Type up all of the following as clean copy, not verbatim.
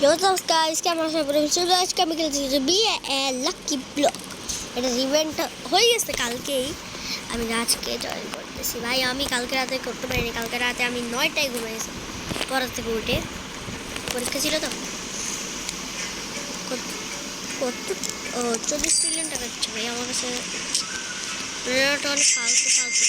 Yo what's up guys, কেমন আছেন আপনারা? চলো আজকে আমি খেলতেছি লাকি ব্লক। এটা ইভেন্ট হয়ে গেছে কালকেই, আমি আজকে জয়েন করতেছি। ভাই আমি কালকে রাতে করতে পারিনি, কালকে রাতে আমি 9টায় ঘুমিয়েছি পড়া থেকে উঠে। পরীক্ষা ছিল তো কত 24 ট্রিলিয়ন টাকা দিচ্ছে ভাই আমার কাছে। অনেক ফালতু ফালতু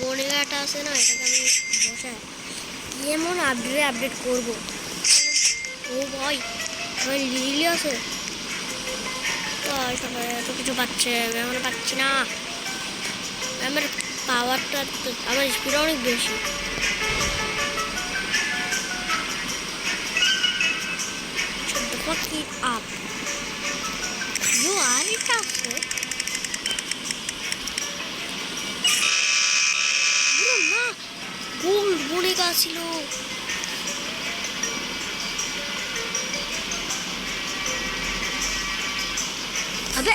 বনেগাটা আছে না, এটাকে আমি বসাই এমন আপডেট করবো। ও ভাই ভাই লিলি আছে সবাই এত কিছু পাচ্ছে, আমরা পাচ্ছি না। আমার পাওয়ারটা আমার স্পিড অনেক বেশি। আপ ইউ আর এটা আছে না, গোল্ড বনেগা ছিল। আবে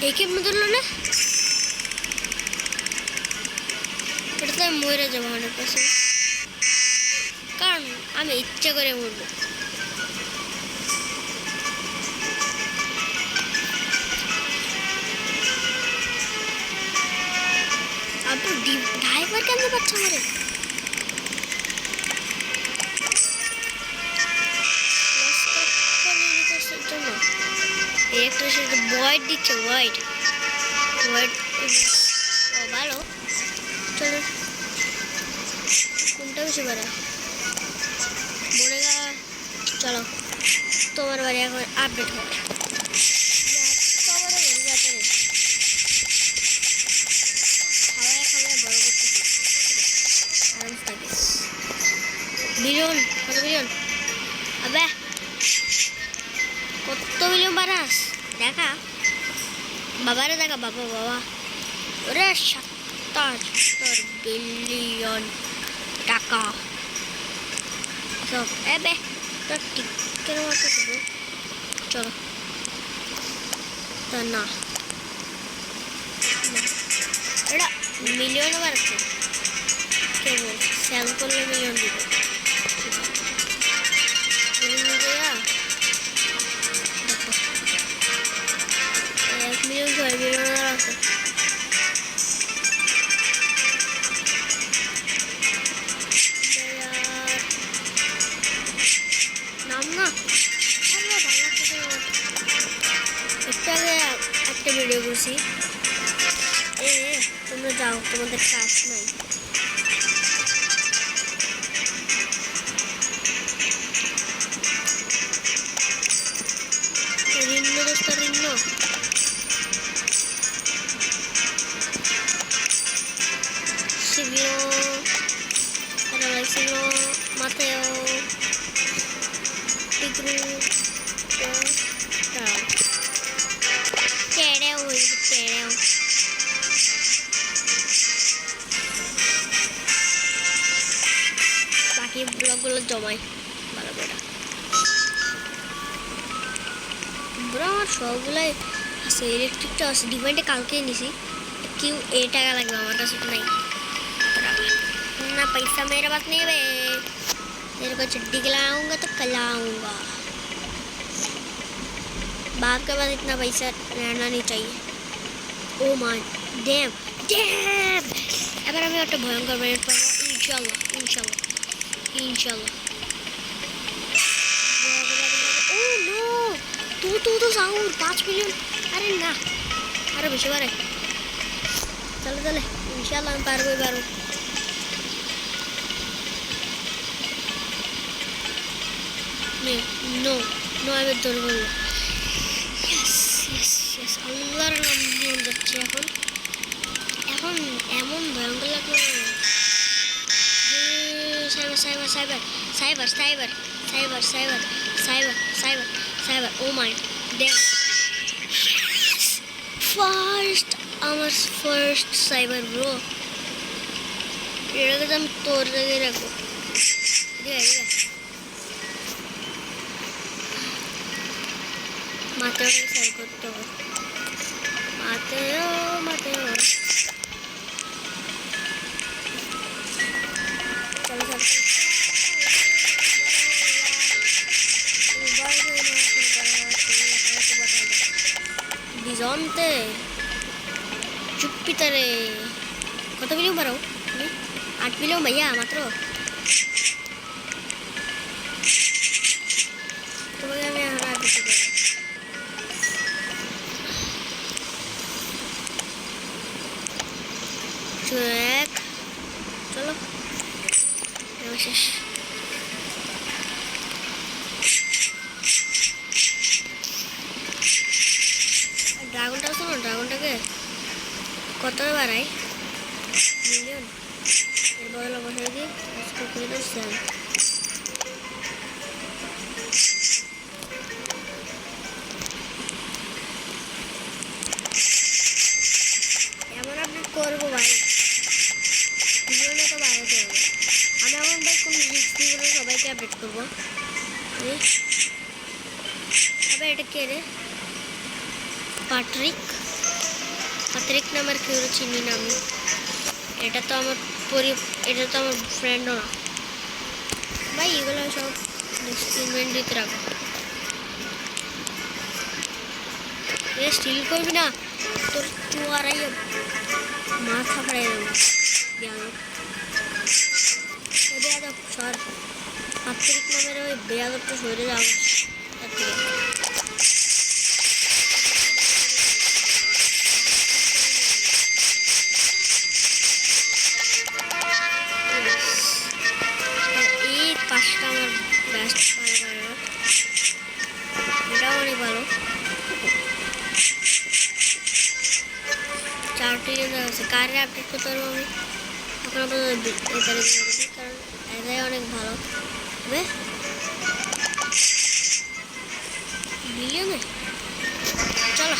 এই কেমন ধরলো না, এটাতে আমি মরে যাবো 100%, কারণ আমি ইচ্ছা করে মরবো। আপনি ড্রাইভার কেন পাচ্ছে আমারে? একটা সেটা ওয়াইড দিচ্ছে, ওয়াইড ও ভালো। চলো কোনটা বেশি বাড়া বনেগা। চলো তোমার বাড়ি এখন আপডেট হবে। বিলিয়ন কত বিলিয়ন? আবে কত বিলিয়ন বানাস দেখা বাবারে, দেখা বাবা ওরে 77 বিলিয়ন টাকা সব। এবে তোর টিকের মতো দেবো। চলো তা না এটা মিলিয়ন বাড়ছে, কে বলছে সেল করলে মিলিয়ন দিব? একটা ভিডিও করছি, তোমরা যাও, তোমাদের কাজ নাই। রিন্ন দোস্ত রিন্ন Silvio, Silvio, Matteo, Tigru, Tereo, বাকি ব্লকগুলো জমাই ভালো করে। আমার সবগুলাই আছে, ইলেকট্রিকটা আছে, ডিমান্ডে কালকে নিছি। क्यों 8 টাকা লাগবে, আমার কাছে তো নাই ना पैसा, मेरे पास नहीं है। तेरे को चड्डी खिलाऊंगा तो खिलाऊंगा। बाप के पास इतना पैसा रहना नहीं चाहिए। ओ माय डैम डैम, अगर हमें একটা ভয়ঙ্কর ব্যাট পাবো ইনশাআল্লাহ ইনশাআল্লাহ ইনশাআল্লাহ। ও নো তো সাউর 5 মিলিয়ন, আরে না আরো বেশি বাড়ে। চলো চলে ইনশাআল্লাহ আমি পারবো। নো আমি ধরবো না। আল্লাহর নাম নিয়ে যাচ্ছে এখন এমন ভয়ঙ্কর লাগলো। সাইবার ও মাই ড্যাম, আমার ফার্স্ট সাইবার ব্রো। এটাকে তো আমি তোর জায়গায় রাখবো। মাতেওটাকে সেল করতে হবে। মাতেও চলো বিজন্তে জুপিটারে কত মিলিয়ন বাড়াও তুমি 8 মিলিয়ন ভাইয়া মাত্র তোমাকে আমি এখন আর কিছু দেবো এক চলো শেষ ড্রাগনটা শোনো ড্রাগনটাকে কত বাড়াই মিলিয়ন এর বদলে বসাই দিই এমন আপনি করবো ভাই মিলিয়নে তো বাড়াতে হবে আমি এমন ভাই কোনো রিস্ক নিয়ে বলে সবাইকে আপডেট করবো আবার এটা কে রে পাট্রিক নামের কেউ চিনি না আমি এটা তো আমার ফ্রেন্ডও না ভাই এগুলো সব ইনভেন্টরিতে রাখো এ স্টিল করবি না তোর চুয়ারাই মাথা ফাড়াই দেবো বেয়াদব সর পাট্রিক নামের ওই বেয়াদবটা সরে যাবো তার থেকে কারে আপডেট করতে পারবো আমি এখন কারণ এটাই অনেক ভালো হবে বিলিয়নে চলো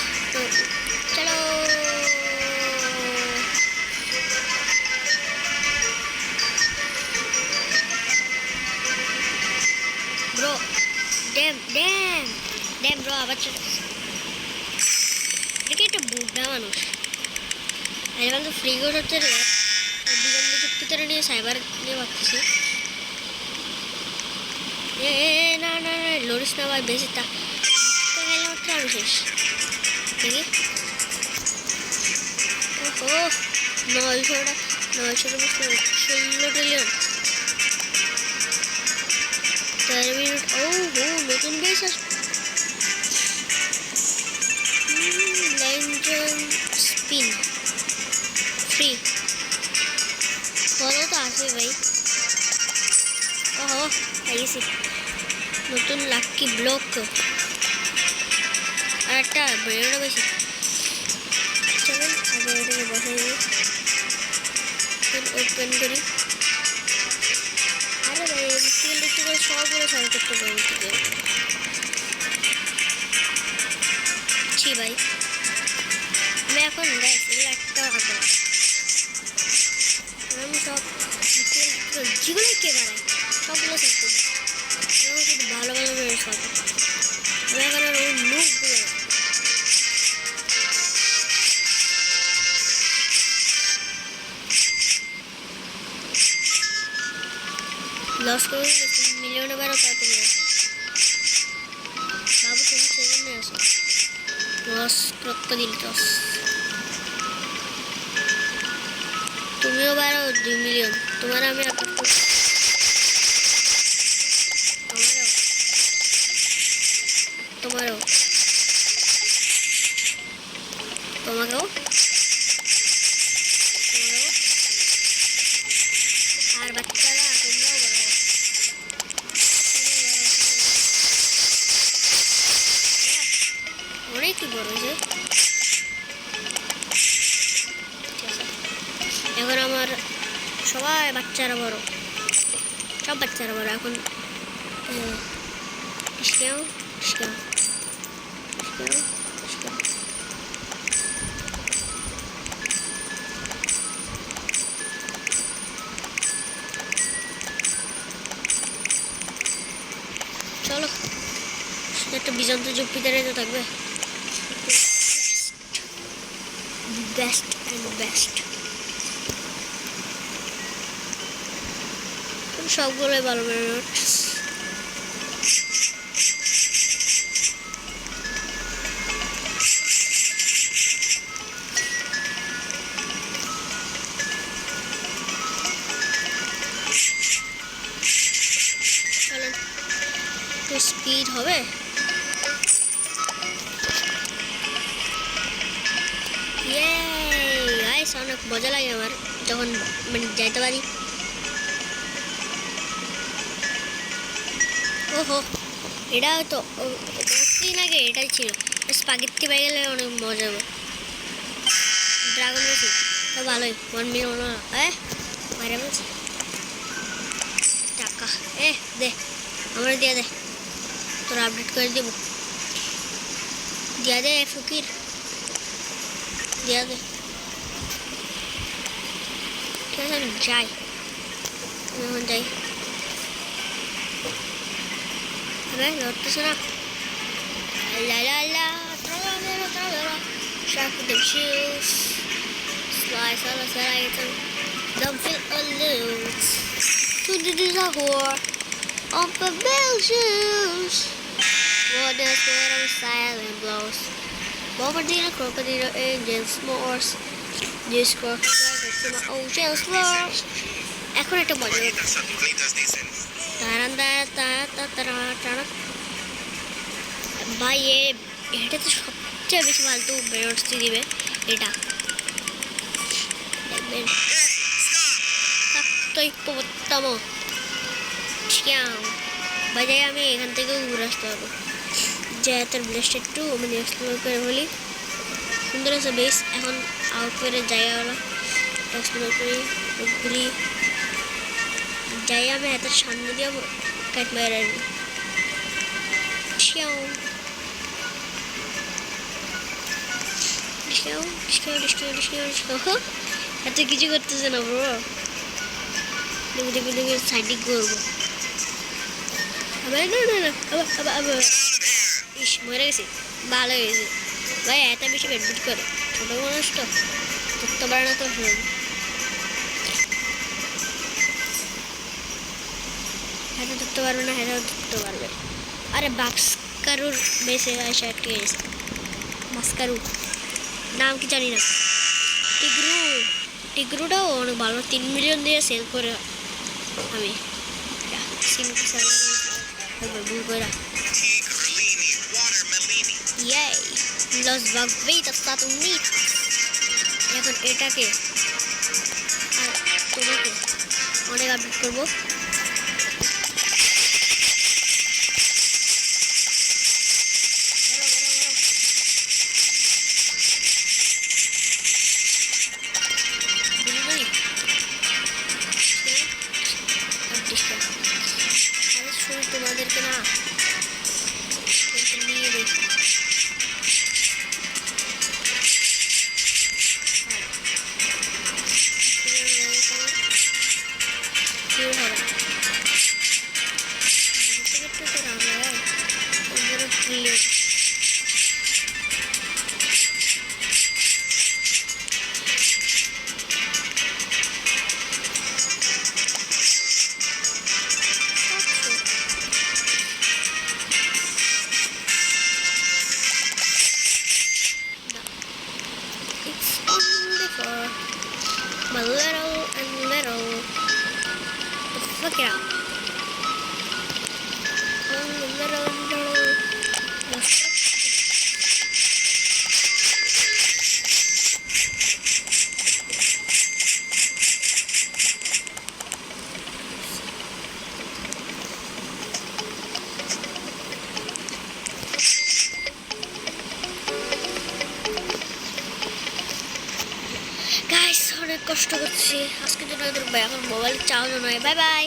চলো ব্রো ড্যাম ব্রো আবার চলো এটা কি একটা বুদ্ধা মানুষ এবার তো ফ্রি গোড হচ্ছে বিজন্ম চুক্তিতে নিয়ে সাইবার নিয়ে ভাবতেছি না না না লড়িস না ভাই বেশি তা গেলে হচ্ছে আমি শেষ দেখি ও 900 16 ট্রিলিয়ন 4 মিনিট ও নতুন বেশ লাইন স্পিন ফ্রি ফলো তো আছে ভাই ওহো আইসি নতুন লাকি ব্লক আর একটা বেরোনো বেশি চলুন আগে এটাকে বসাই দিই ওপেন করি আরে ভাই ইলেকট্রিক্যাল সবগুলো সলভ করতে পারবো ছি ভাই আমি এখন গাইস এগুলো একটা আঁকবো আমি সব যেগুলোই কে বাড়াই সবগুলো সব করি শুধু ভালো ভালো করে সব আমি এখন আর ওই মুখ দিয়ে লস করে মিলিয়নে বারো তা তুমি বাবু তুমি সেজন্য আসো লস ক্রোকোডিল টস তুমিও বারো 2 মিলিয়ন তোমার আমি আপলোড করছি তোমারও তোমাকেও আর বাচ্চারা তোমরাও বাড়াও অনেক বড় হয়েছে এখন আমার সবাই বাচ্চারা বড় সব বাচ্চারা বড় এখন চলো একটা বিজন্ত যুগ ভিতরে তো থাকবে বেস্ট অ্যান্ড বেস্ট সবগুলোই ভালো নোটস একটু স্পিড হবে। গাইস অনেক মজা লাগে আমার যখন মানে যাইতে পারি। ওহো, এটা তো দিন আগে এটাই ছিল। স্পাগেটি পেয়ে গেলে অনেক মজা হবে। ড্রাগন বেশি তো ভালোই, 1 মিলিয়ন মারে বলছি টাকা। দে আমার দিয়ে দে, তোর আপডেট করে দেব। দিয়া দে ফকির, দিয়া দে। ঠিক আছে আমি যাই, আমি এখন যাই। লড়তেছে না। La la la, tra-la-la, tra-la-la. Shark with them shoes. Slice on the side. Don't feel aloof. To the whore. Of the bell shoes. Water sweat on silent blows. Bombardino, crocodile, angels, s'mores. This crocodile to my ocean's floor. এখন একটা মজা ভাই, এটা তো সবচেয়ে বেশি ফালতু বেরোচ্ছি দিবে এটা, দেখবেন বাজায়। আমি এখান থেকেও ঘুরে আসতে পারবো, যে তোর ব্লেসটা একটু মানে এক্সপ্লোর করে বলি। সুন্দর আছে বেশ। এখন আউট করে জায়গাগুলো এক্সপ্লোর করি, ঘুরি যাই। আমি হাতের সামনে দিয়ে কাট মারা এত কিছু করতেছে না ব্রো। সাইডে করবো ইস, মরে গেছি। ভালো হয়ে গেছে ভাই, এত বেশি বেটবিট করে ছোট মানুষ তো ধরতে পারে না। তো হাতে ধরতে পারবে না, হাতে ধরতে পারবে। আরে বাক্সকারুর বেশে আসে আটকে গেছে। বাক্সকারু নাম কি জানি না। টিগ্রু, টিগ্রুটাও অনেক ভালো, 3 মিলিয়ন দিয়ে সেল করে আমি। Los Bagvitas Satunitas. এখন এটাকে আর তোমাকে অনেক আপডেট করবো। তোমাদেরকে না নিয়ে দেখি my little and little. Look it out. Little and little. Guys অনেক কষ্ট করছি আজকে জন্য। এখন মোবাইল চার্জ নয়। Bye bye.